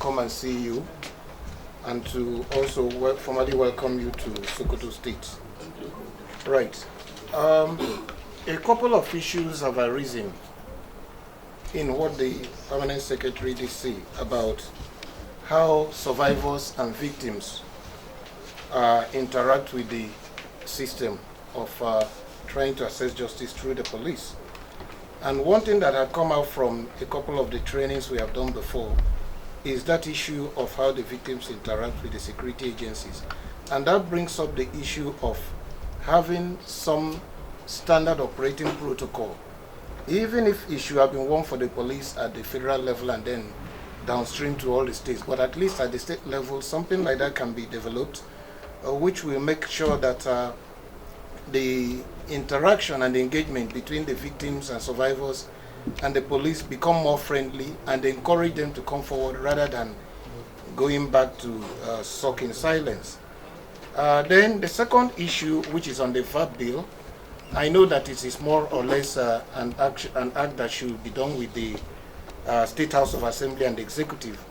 come and see you and to also formally welcome you to Sokoto State. Right. A couple of issues have arisen in what the Permanent Secretary did say about how survivors and victims interact with the system of trying to access justice through the police. And one thing that had come out from a couple of the trainings we have done before is that issue of how the victims interact with the security agencies. And that brings up the issue of having some standard operating protocol, even if it should have been one for the police at the federal level and then downstream to all the states, but at least at the state level, something like that can be developed, which will make sure that the interaction and the engagement between the victims and survivors and the police become more friendly and encourage them to come forward rather than going back to sulk in silence. Then the second issue, which is on the VAWG bill, I know that it is more or less an act that should be done with the State House of Assembly and the Executive.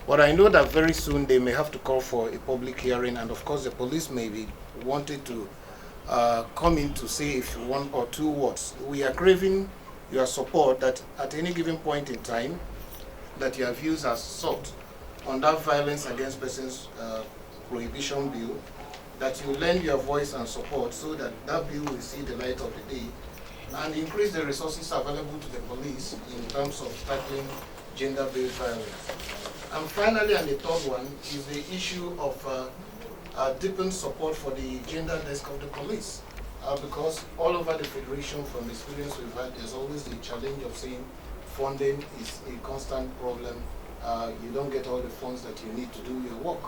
But I know that very soon they may have to call for a public hearing, and of course the police may be wanted to come in to say if one or two words. We are craving your support that at any given point in time that your views are sought on that violence against persons prohibition bill, that you lend your voice and support so that that bill will see the light of the day and increase the resources available to the police in terms of tackling gender-based violence. And finally, and the third one, is the issue of deepened support for the gender desk of the police. Because all over the Federation, from the experience we've had, there's always the challenge of saying funding is a constant problem. You don't get all the funds that you need to do your work.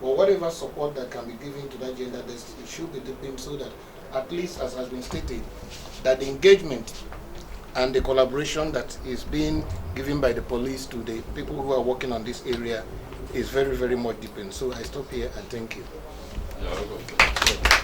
But whatever support that can be given to that gender desk, it should be deepened so that, at least as has been stated, that the engagement and the collaboration that is being given by the police to the people who are working on this area is very, very much deepened. So I stop here and thank you. Yeah,